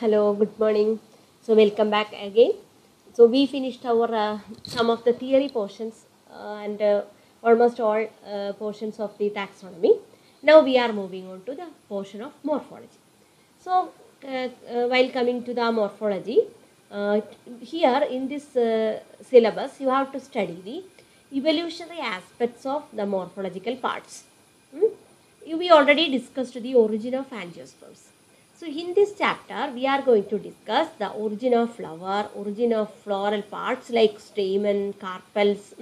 Hello, good morning. So, welcome back again. So, we finished our some of the theory portions and almost all portions of the taxonomy. Now, we are moving on to the portion of morphology. So, while coming to the morphology, here in this syllabus, you have to study the evolutionary aspects of the morphological parts. We already discussed the origin of angiosperms. So in this chapter, we are going to discuss the origin of flower, origin of floral parts like stamen, carpels,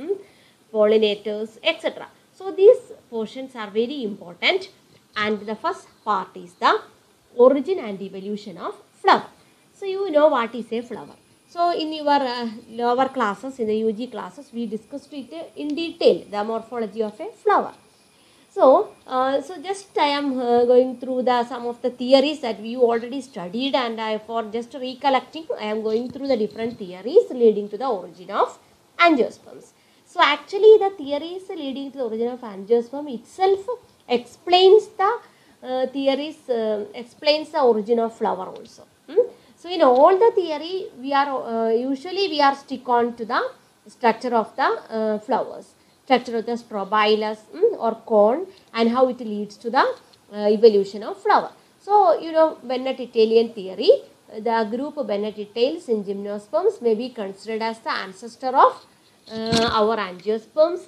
pollinators, etc. So these portions are very important, and the first part is the origin and evolution of flower. So you know what is a flower. So in your lower classes, in the UG classes, we discussed it in detail, the morphology of a flower. So just I am going through some of the theories that we already studied, and for just recollecting, I am going through the different theories leading to the origin of angiosperms. So actually, the theories leading to the origin of angiosperm itself explains the explains the origin of flower also. So in all the theory, we are usually we are stick on to the structure of the flowers. Structure of the strobilus or cone, and how it leads to the evolution of flower. So, you know, Bennett-Italian theory, the group Bennett-Itales in gymnosperms may be considered as the ancestor of our angiosperms,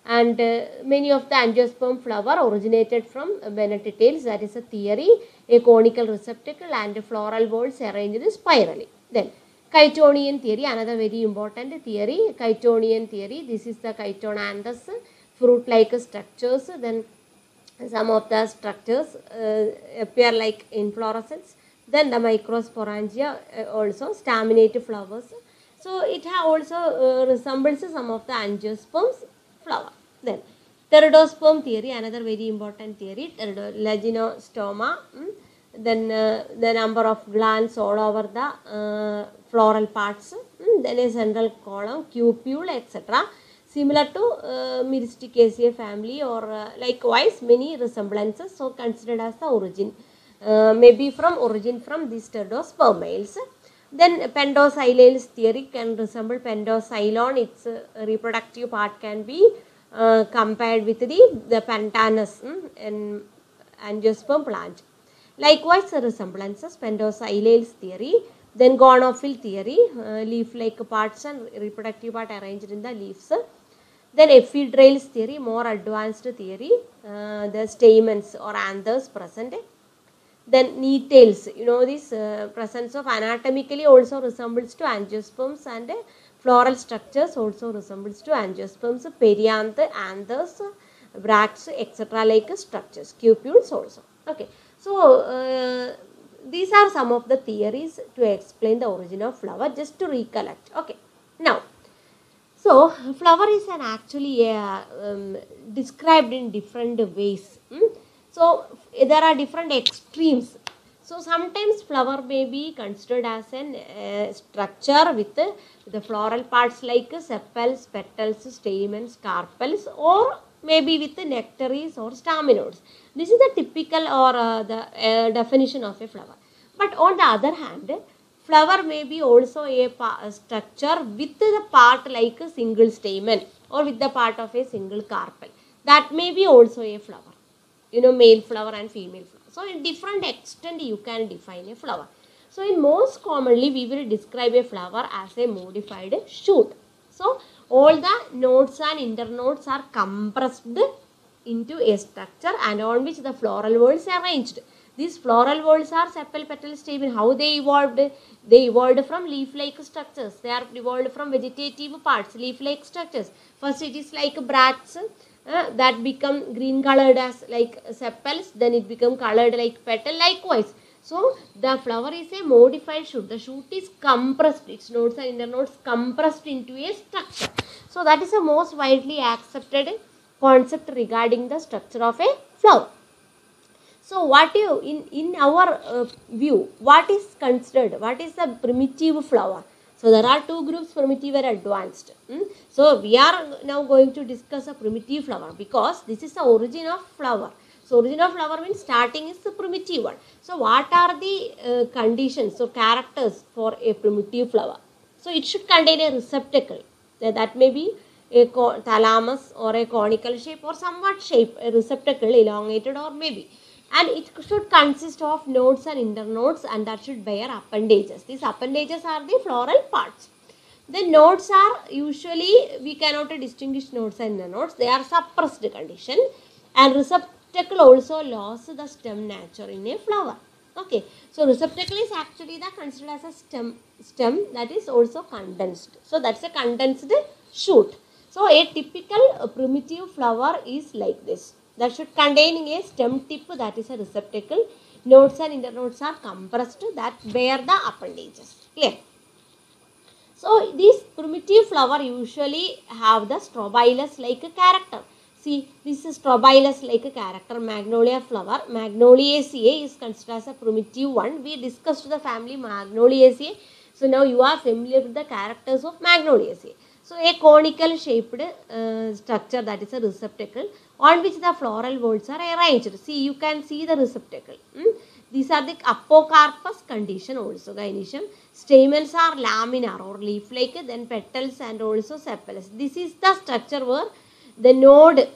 and many of the angiosperm flower originated from Bennett-Itales. That is a theory, a conical receptacle and floral whorls arranged spirally. Then Chitonian theory, another very important theory, Chitonian theory. This is the chitonanthus, fruit-like structures. Then some of the structures appear like inflorescence. Then the microsporangia also, staminate flowers. So it also resembles some of the angiosperms flower. Then pteridosperm theory, another very important theory, leginostoma. Then the number of glands all over the floral parts, then a central column, cupule, etc. Similar to Myristicaceae family, or likewise many resemblances, so considered as the origin, maybe from origin from these pteridosperm males. Then Pendoxylales theory can resemble Pendoxylon, its reproductive part can be compared with the Pentanus and angiosperm plant. Likewise, resemblances, Pendoxylales theory, then gonophyll theory, leaf-like parts and reproductive part arranged in the leaves. Then ephedrals theory, more advanced theory, the stamens or anthers present. Then netails, you know, this presence of anatomically also resembles to angiosperms, and floral structures also resembles to angiosperms, perianth, anthers, bracts, etc. like structures, cupules also. Okay. So, these are some of the theories to explain the origin of flower, just to recollect. Okay. Now, so flower is actually described in different ways. So, there are different extremes. So, sometimes flower may be considered as a structure with the floral parts like sepals, petals, stamens, carpels, or maybe with nectaries or staminodes. This is the typical or the definition of a flower. But on the other hand, flower may be also a structure with the part like a single stamen or with the part of a single carpel. That may be also a flower. You know, male flower and female flower. So, in different extent you can define a flower. So, in most commonly we will describe a flower as a modified shoot. So, all the nodes and internodes are compressed into a structure, and on which the floral whorls are arranged. These floral whorls are sepal, petal, stamen. How they evolved? They evolved from leaf-like structures. They are evolved from vegetative parts, leaf-like structures. First it is like bracts that become green colored as like sepals, then it become colored like petal, likewise. So, the flower is a modified shoot. The shoot is compressed, its nodes and internodes compressed into a structure. So, that is the most widely accepted concept regarding the structure of a flower. So, what you in our view, what is considered, what is the primitive flower? So, there are two groups, primitive and advanced. So, we are now going to discuss a primitive flower, because this is the origin of flower. So origin of flower means starting is the primitive one. So what are the conditions or characters for a primitive flower? So it should contain a receptacle. That may be a thalamus or a conical shape or somewhat shape, a receptacle, elongated or maybe. And it should consist of nodes and internodes, and that should bear appendages. These appendages are the floral parts. The nodes are usually, we cannot distinguish nodes and internodes. They are suppressed condition, and receptacle also lost the stem nature in a flower. Okay, so receptacle is actually considered as a stem that is also condensed. So that's a condensed shoot. So a typical primitive flower is like this. That should contain a stem tip, that is a receptacle. Nodes and internodes are compressed, that bear the appendages. Clear? So these primitive flower usually have the strobilus like character. See, this is strobilus like character. Magnolia flower, Magnoliaceae, is considered as a primitive one. We discussed the family Magnoliaceae. So now you are familiar with the characters of Magnoliaceae. So a conical shaped structure, that is a receptacle, on which the floral whorls are arranged. See, you can see the receptacle. These are the apocarpous condition also, gynoecium. Stamens are laminar or leaf-like, then petals and also sepals. This is the structure where the node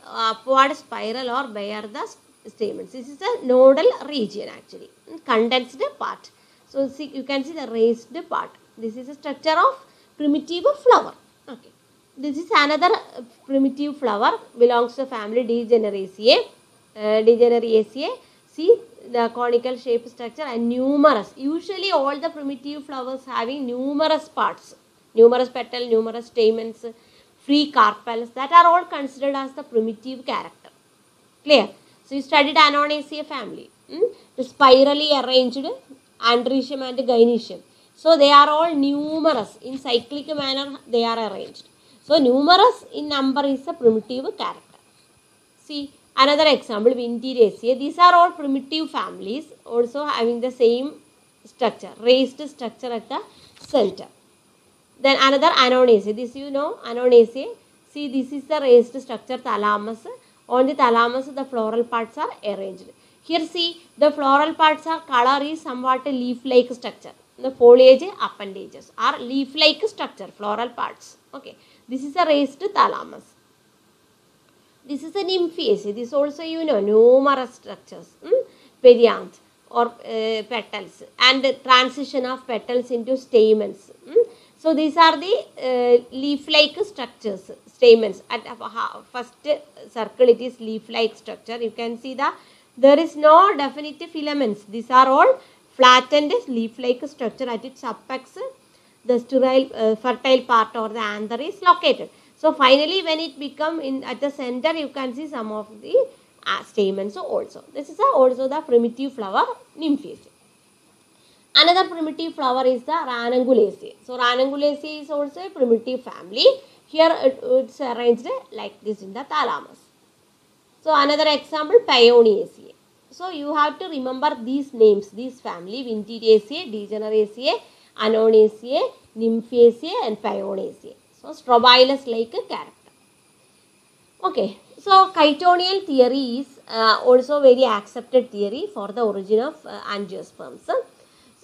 upward spiral or bear the stamens. This is the nodal region actually, condensed part. So see, you can see the raised part. This is the structure of primitive flower. Okay, this is another primitive flower, belongs to family Degeneraceae. See the conical shape structure and numerous. Usually all the primitive flowers having numerous parts, numerous petals, numerous stamens, free carpels, that are all considered as the primitive character. Clear? So you studied Anonaceae family. The spirally arranged androecium and gynoecium. So they are all numerous. In cyclic manner they are arranged. So numerous in number is a primitive character. See another example, Vinteraceae. These are all primitive families, also having the same structure, raised structure at the center. Then another Anonaceae. This you know, Anonaceae. See, this is the raised structure, thalamus. On the thalamus the floral parts are arranged. Here see, the floral parts are color is somewhat a leaf-like structure. The foliage appendages are leaf-like structure, floral parts. Okay, this is a raised thalamus. This is a nymphaceae. This also you know, numerous structures, perianth or petals, and the transition of petals into stamens. So these are the leaf-like structures, stamens. At first circle it is leaf-like structure. You can see there is no definitive filaments. These are all flattened leaf-like structure. At its apex the sterile fertile part or the anther is located. So finally when it become at the center, you can see some of the stamens also. This is also the primitive flower, Nymphaceae. Another primitive flower is the Ranungulaceae. So Ranungulaceae is also a primitive family. Here it's arranged like this in the thalamus. So another example, Paeoniaceae. So you have to remember these names, these family, Vinteraceae, Degeneraceae, Anonaceae, Nymphaceae and Paeoniaceae. So strobilus like a character. Okay, so Chitonial theory is also very accepted theory for the origin of angiosperms.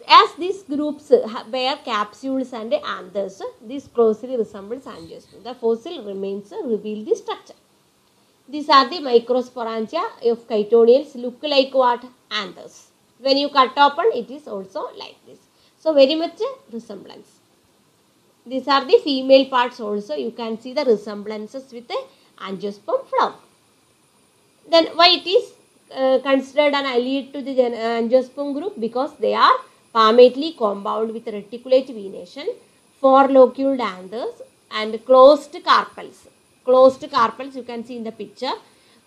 As these groups bear capsules and anthers, this closely resembles angiosperms. The fossil remains reveal the structure. These are the microsporangia of Chitonials, look like what? Anthers. When you cut open, it is also like this. So very much resemblance. These are the female parts also. You can see the resemblances with the angiosperm flower. Then why it is considered an allied to the angiosperm group? Because they are palmately compound with reticulate venation, 4 loculed anthers and closed carpels. Closed carpels you can see in the picture.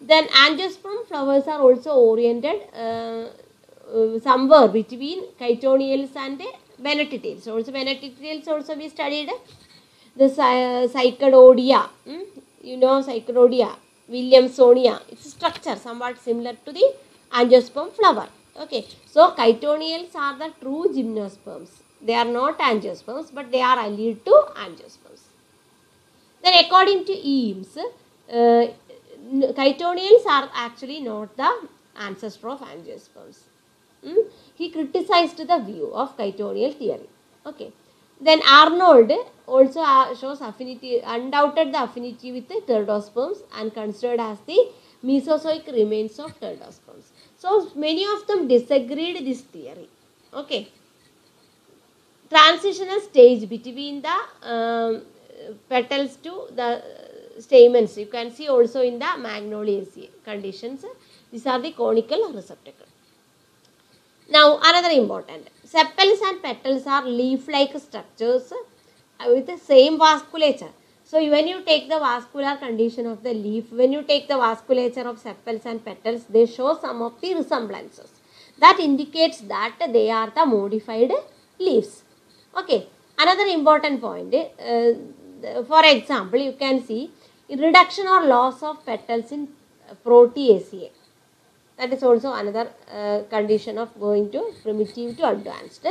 Then angiosperm flowers are also oriented somewhere between Chitonials and Venetitales. Also Venetitales also we studied. The Cycadodia, you know Cycadodia, Williamsonia. Its structure somewhat similar to the angiosperm flower. Okay, so Chitonials are the true gymnosperms. They are not angiosperms, but they are allied to angiosperms. Then according to Eames, Chitonials are actually not the ancestor of angiosperms. He criticized the view of chitonial theory. Okay. Then Arnold also shows affinity, undoubted the affinity with the pteridosperms and considered as the Mesozoic remains of pteridosperms. So many of them disagreed this theory. Okay. Transitional stage between the petals to the stamens. You can see also in the Magnoliaceae conditions. These are the conical receptacle. Now another important. Sepals and petals are leaf-like structures with the same vasculature. So when you take the vascular condition of the leaf, when you take the vasculature of sepals and petals, they show some of the resemblances. That indicates that they are the modified leaves. Okay. Another important point, for example, you can see reduction or loss of petals in Proteaceae. That is also another condition of going to primitive to advanced.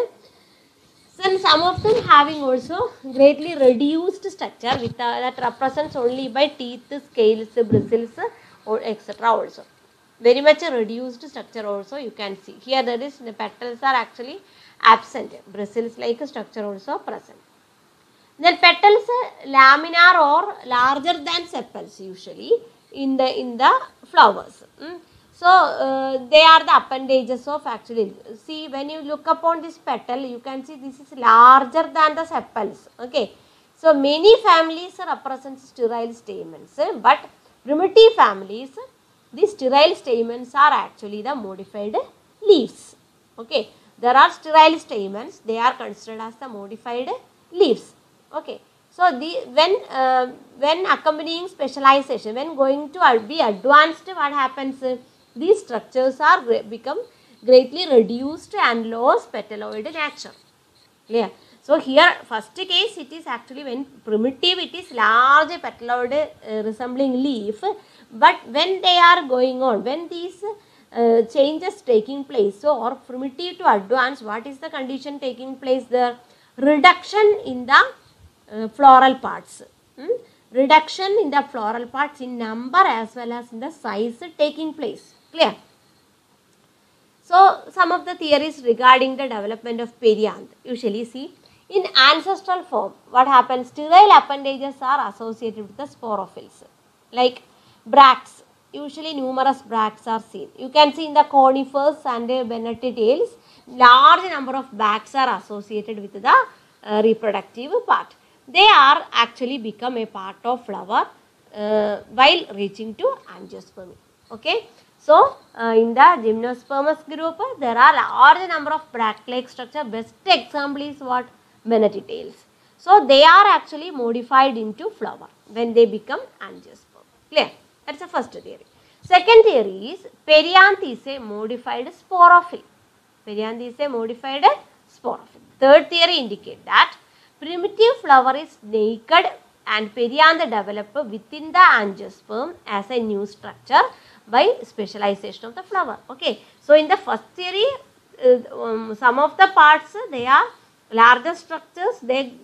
Then some of them having also greatly reduced structure with that represents only by teeth, scales, bristles, or etc. also. Very much reduced structure also you can see. Here there is the petals are actually absent. Bristles like structure also present. Then petals laminar or larger than sepals usually in the flowers. So they are the appendages of actually. See, when you look upon this petal, you can see this is larger than the sepals. Okay. So many families represent sterile stamens, but primitive families, these sterile stamens are actually the modified leaves. Okay. There are sterile stamens, they are considered as the modified leaves. Okay. So when accompanying specialization, when going to be advanced, what happens? These structures are become greatly reduced and lost petaloid nature. Clear? So here first case it is actually when primitive it is large petaloid resembling leaf, but when they are going on, when these changes taking place, so or primitive to advanced, what is the condition taking place there? Reduction in the floral parts. Reduction in the floral parts in number as well as in the size taking place. Clear? So some of the theories regarding the development of perianth. Usually see in ancestral form what happens, sterile appendages are associated with the sporophylls like bracts. Usually numerous bracts are seen. You can see in the conifers and Bennettiales large number of bracts are associated with the reproductive part. They are actually become a part of flower while reaching to angiospermy. Okay. So in the gymnospermous group there are large number of bract-like structure. Best example is what? Bennettiales. So they are actually modified into flower when they become angiosperm. Clear? That is the first theory. Second theory is perianth is a modified sporophyll. Perianth is a modified sporophyll. Third theory indicates that primitive flower is naked and perianth develop within the angiosperm as a new structure by specialization of the flower. Okay. So in the first theory, some of the parts they are larger structures, they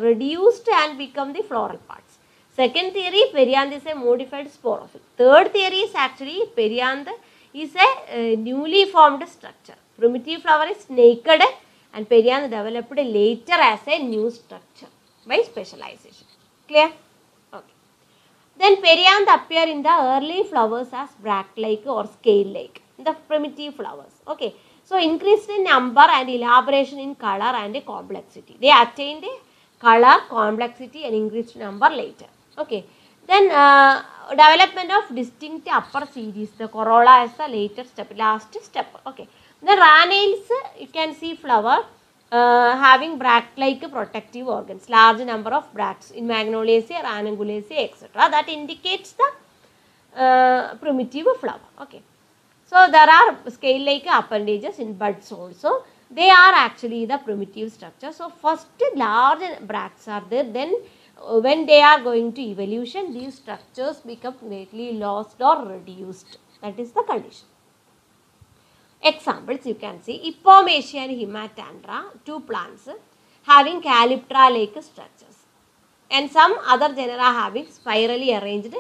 reduced and become the floral parts. Second theory, perianth is a modified sporophyll. Third theory is actually perianth is a newly formed structure. Primitive flower is naked and perianth developed later as a new structure by specialization. Clear? Okay. Then perianth appear in the early flowers as bract-like or scale-like in the primitive flowers. Okay. So increased in number and elaboration in color and complexity. They attained color, complexity and increased number later. Okay. Then development of distinct upper series, the corolla is the later step, last step. Okay. The ranales, you can see flower having bract-like protective organs, large number of bracts in Magnoliaceae, Ranungulaceae, etc. That indicates the primitive flower. Okay. So there are scale-like appendages in buds also. They are actually the primitive structure. So first large bracts are there. Then when they are going to evolution, these structures become greatly lost or reduced. That is the condition. Examples you can see Ippomacia and Hematandra, two plants having calyptra-like structures, and some other genera having spirally arranged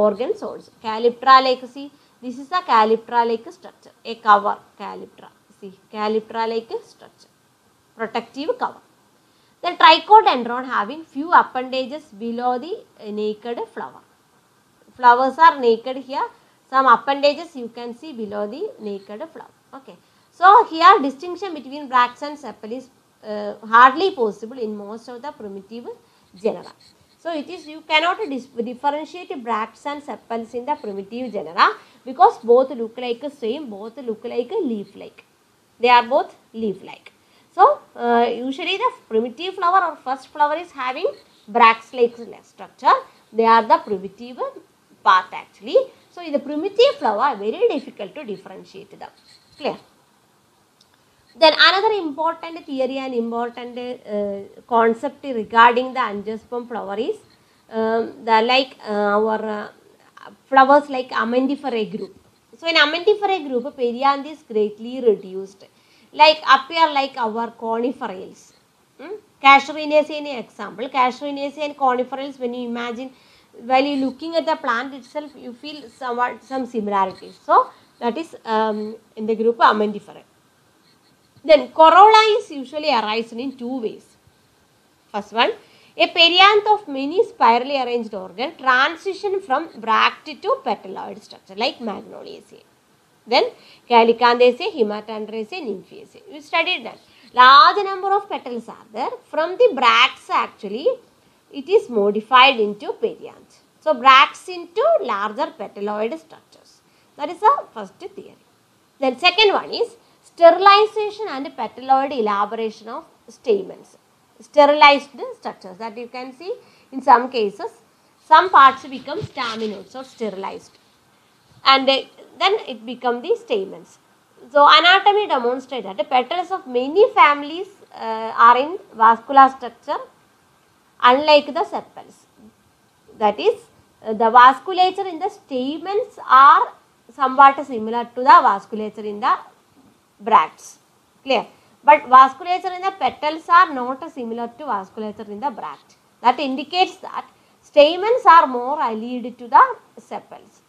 organs also. Calyptra-like, see, this is a calyptra-like structure, a cover, calyptra, see, calyptra-like structure, protective cover. Then trichodendron having few appendages below the naked flower. Flowers are naked here, some appendages you can see below the naked flower. Okay. So, here distinction between bracts and sepal is hardly possible in most of the primitive genera. So, it is you cannot differentiate bracts and sepals in the primitive genera because both look like same, both look like leaf-like. They are both leaf-like. So, usually the primitive flower or first flower is having bracts-like structure. They are the primitive part actually. So, in the primitive flower, very difficult to differentiate them. Clear? Then another important theory and important concept regarding the angiosperm flower is our flowers like Amendiferae group. So, in Amendiferae group, perianth is greatly reduced. Like appear like our coniferales. Casuarinaceae example. Casuarinaceae and coniferales, when you imagine, while you looking at the plant itself, you feel some similarities. So, that is in the group Amendiferae. Then corolla is usually arising in two ways. First one, a perianth of many spirally arranged organ transition from bract to petaloid structure like Magnoliaceae. Then Calicanthaceae, Hematochondriaceae, Nymphaceae. We studied that. Large number of petals are there. From the bracts actually, it is modified into perianth. So, bracts into larger petaloid structures. That is the first theory. Then second one is sterilization and petaloid elaboration of stamens. Sterilized structures that you can see in some cases, some parts become staminodes or sterilized, and then it becomes the stamens. So, anatomy demonstrates that the petals of many families are in vascular structure unlike the sepals. That is, the vasculature in the stamens are somewhat similar to the vasculature in the bracts. Clear? But vasculature in the petals are not similar to vasculature in the bract. That indicates that stamens are more allied to the sepals.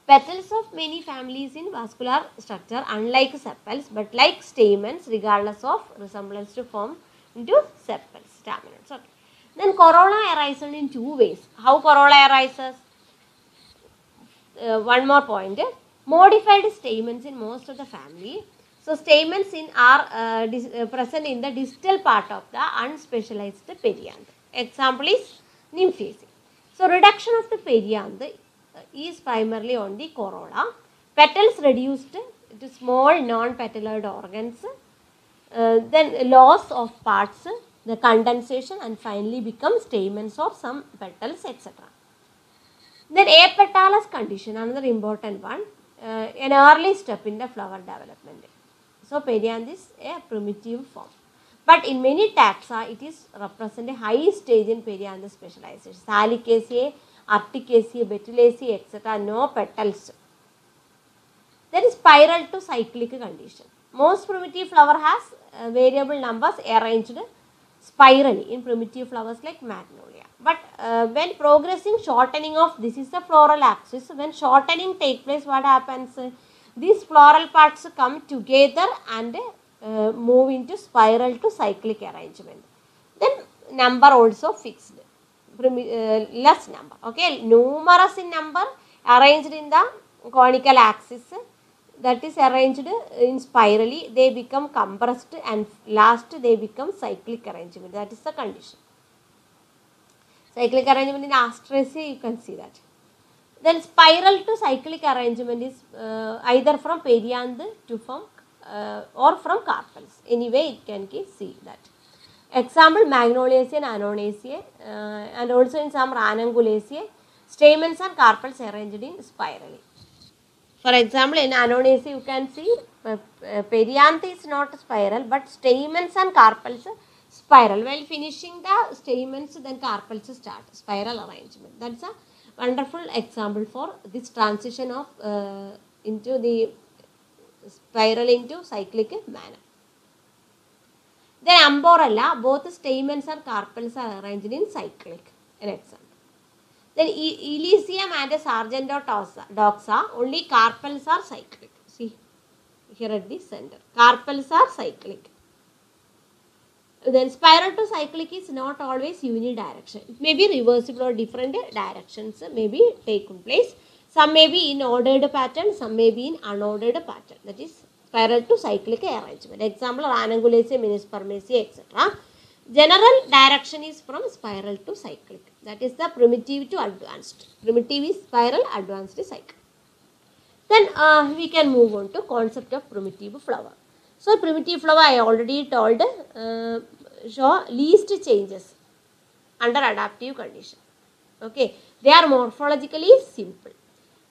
Petals of many families in vascular structure unlike sepals but like stamens regardless of resemblance to form into sepals, staminodes. Okay. Then corolla arises in two ways. How corolla arises? One more point. Modified stamens in most of the family. So, stamens are present in the distal part of the unspecialized perianth. Example is Nymphaceae. So, reduction of the perianth is primarily on the corolla. Petals reduced to small non-petaloid organs. Then loss of parts, the condensation, and finally become stamens or some petals, etc. Then apetalous condition, another important one, an early step in the flower development. So, perianth is a primitive form. But in many taxa, it is represent a high stage in perianth specialization. Salicaceae, Articaceae, Betulaceae, etc. No petals. There is spiral to cyclic condition. Most primitive flower has variable numbers arranged spirally in primitive flowers like Magnolia. But when progressing shortening of, this is the floral axis, when shortening take place, what happens? These floral parts come together and move into spiral to cyclic arrangement. Then number also fixed, less number, okay, numerous in number arranged in the conical axis, that is arranged in spirally, they become compressed and last they become cyclic arrangement. That is the condition. Cyclic arrangement in Asteraceae, you can see that. Then spiral to cyclic arrangement is either from perianth to from or from carpels. Anyway, it can see that. Example, Magnoliaceae and Annonaceae and also in some Ranungulaceae, stamens and carpels arranged in spirally. For example, in Annonaceae you can see perianth is not spiral but stamens and carpels spiral. While finishing the stamens, then carpels start spiral arrangement. That's a wonderful example for this transition of into the spiral into cyclic manner. Then Amborella, both stamens and carpels are arranged in cyclic, an example. Then Elysium and Sargentodoxa, only carpels are cyclic. See here at the center, carpels are cyclic. Then spiral to cyclic is not always unidirectional. It may be reversible or different directions may be taken place. Some may be in ordered pattern, some may be in unordered pattern. That is spiral to cyclic arrangement. Example, Ranunculacea, Menispermaceae, etc. General direction is from spiral to cyclic. That is the primitive to advanced. Primitive is spiral, advanced is cyclic. Then we can move on to concept of primitive flower. So primitive flower I already told show least changes under adaptive condition. Okay, they are morphologically simple.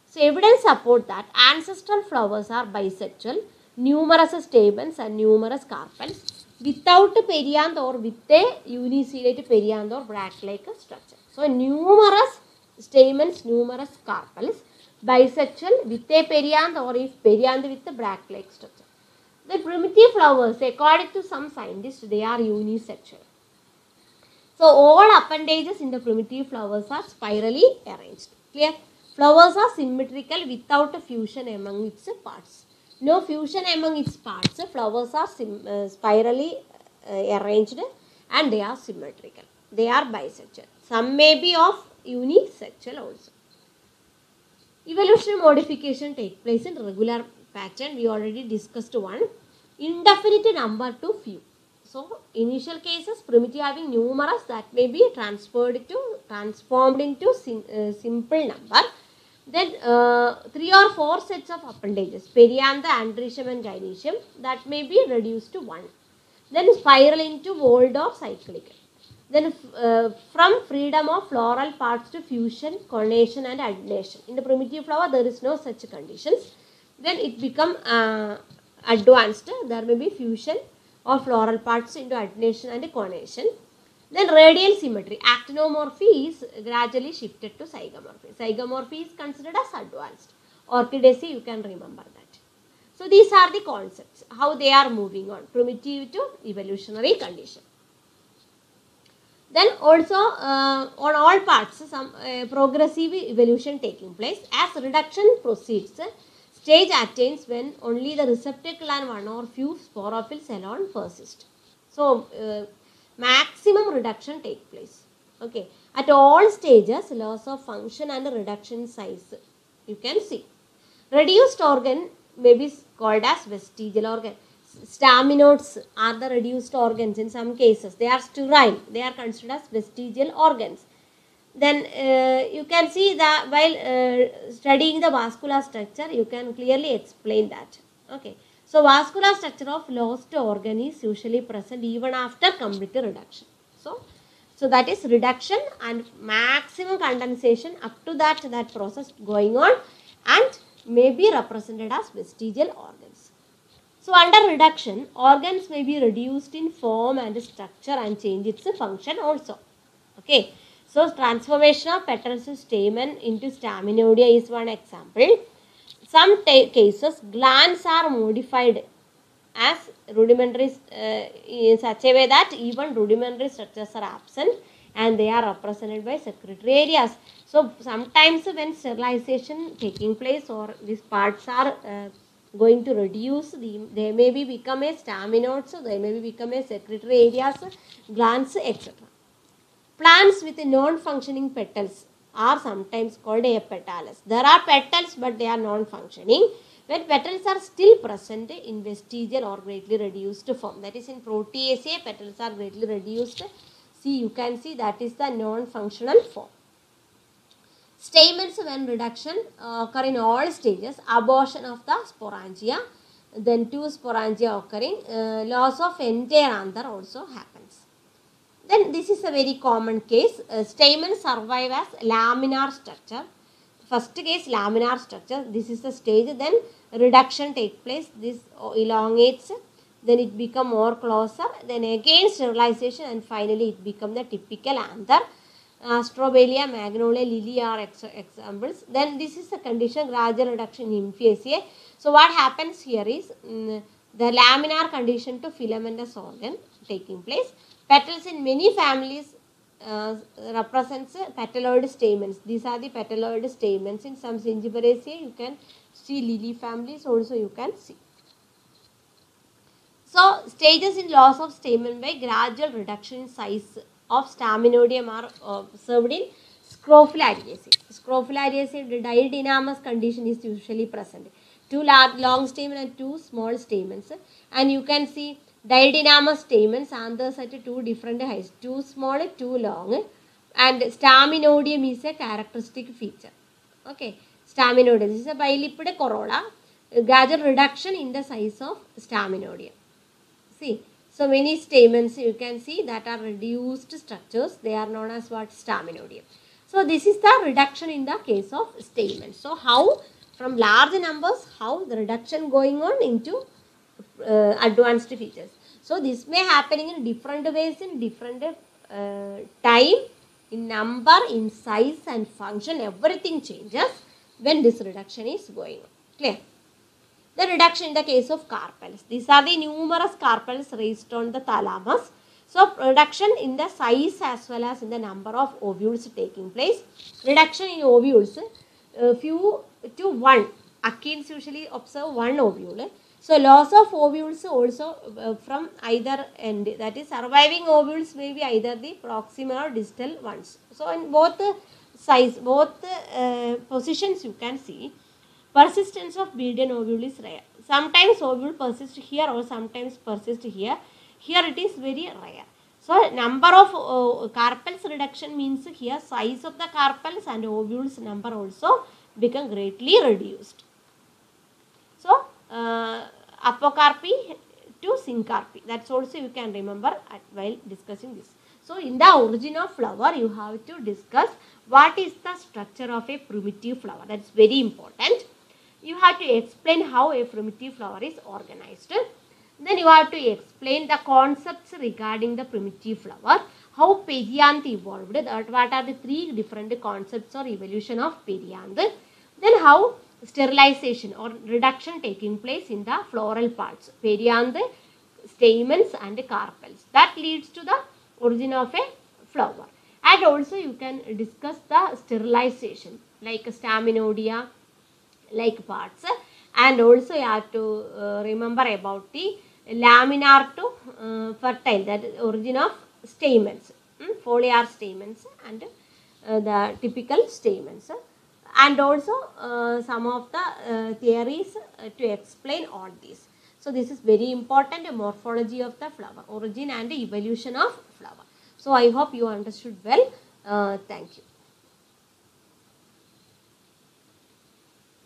So evidence support that ancestral flowers are bisexual, numerous stamens and numerous carpels without perianth or with a unicellate perianth or bracts-like structure. So numerous stamens, numerous carpels, bisexual with a perianth or if perianth with a bract-like structure. The primitive flowers, according to some scientists, they are unisexual. So all appendages in the primitive flowers are spirally arranged. Clear? Flowers are symmetrical without a fusion among its parts. No fusion among its parts. Flowers are spirally arranged and they are symmetrical. They are bisexual. Some may be of unisexual also. Evolutionary modification takes place in regular pattern. We already discussed one. Indefinite number to few. So initial cases primitive having numerous that may be transformed into simple number. Then 3 or 4 sets of appendages, perianth, andrecium and gynoecium, that may be reduced to 1. Then spiral into void or cyclic. Then from freedom of floral parts to fusion, conation and adnation. In the primitive flower there is no such conditions. Then it become advanced. There may be fusion of floral parts into adnation and conation. Then radial symmetry, actinomorphy is gradually shifted to zygomorphy. Zygomorphy is considered as advanced. Orchidaceae, you can remember that. So these are the concepts, how they are moving on, primitive to evolutionary condition. Then also on all parts, some progressive evolution taking place. As reduction proceeds, stage attains when only the receptacle and one or few sporophylls alone persist. So maximum reduction take place. Okay, at all stages, loss of function and reduction size you can see. Reduced organ may be called as vestigial organ. Staminodes are the reduced organs in some cases. They are sterile. They are considered as vestigial organs. Then you can see that while studying the vascular structure, you can clearly explain that. Okay. So vascular structure of lost organ is usually present even after complete reduction. So that is reduction and maximum condensation up to that process going on and may be represented as vestigial organs. So under reduction, organs may be reduced in form and structure and change its function also. Okay. So transformation of petals stamen into staminodia is one example. Some cases, glands are modified as rudimentary in such a way that even rudimentary structures are absent and they are represented by secretory areas. So sometimes when sterilization taking place or these parts are going to reduce, they may be become a staminodes, they may be become a secretory areas, glands, etc. Plants with non-functioning petals are sometimes called apetalous. There are petals but they are non-functioning. When petals are still present in vestigial or greatly reduced form, that is in Proteaceae, petals are greatly reduced. See, you can see that is the non-functional form. Stamens when reduction occur in all stages, abortion of the sporangia, then 2 sporangia occurring, loss of entire anther also happens. Then this is a very common case. Stamens survive as laminar structure. First case laminar structure. This is the stage. Then reduction takes place. This elongates. Then it become more closer. Then again sterilization and finally it become the typical anther. Astrobalia, Magnolia, Lily are examples. Then this is the condition gradual reduction in Nymphaceae. So what happens here is the laminar condition to filamentous organ taking place. Petals in many families represents petaloid stamens. These are the petaloid stamens. In some Zingiberaceae you can see lily families also you can see. So stages in loss of stamen by gradual reduction in size of staminodium are observed in Scrophulariaceae. Scrophulariaceae, the didynamous condition is usually present. Two long stamen and two small stamens, and you can see didynamous stamens anthers at two different heights, two small, two long, and staminodium is a characteristic feature. Okay, staminodium, this is a bilipid corolla, gradual reduction in the size of staminodium. See, so many stamens you can see that are reduced structures, they are known as what? Staminodium. So this is the reduction in the case of stamens. So how from large numbers, how the reduction going on into advanced features. So this may happening in different ways, in different time, in number, in size and function, everything changes when this reduction is going on. Clear? The reduction in the case of carpels. These are the numerous carpels raised on the thalamus. So reduction in the size as well as in the number of ovules taking place. Reduction in ovules, few to one. Achenes usually observe one ovule. So loss of ovules also from either end, that is surviving ovules may be either the proximal or distal ones. So in both size, both positions you can see, persistence of beadian ovule is rare. Sometimes ovule persists here or sometimes persist here. Here it is very rare. So number of carpels reduction means here size of the carpels and ovules number also become greatly reduced. So apocarpy to syncarpy, that's also you can remember while discussing this. So in the origin of flower you have to discuss what is the structure of a primitive flower. That's very important. You have to explain how a primitive flower is organized. Then you have to explain the concepts regarding the primitive flower, how perianth evolved, what are the three different concepts or evolution of perianth. Then how sterilization or reduction taking place in the floral parts, perianth, stamens and carpels. That leads to the origin of a flower. And also you can discuss the sterilization like staminodia, like parts, and also you have to remember about the laminar to fertile, that is origin of stamens, foliar stamens and the typical stamens, and also some of the theories to explain all these. So this is very important, morphology of the flower, origin and evolution of flower. So I hope you understood well. Thank you.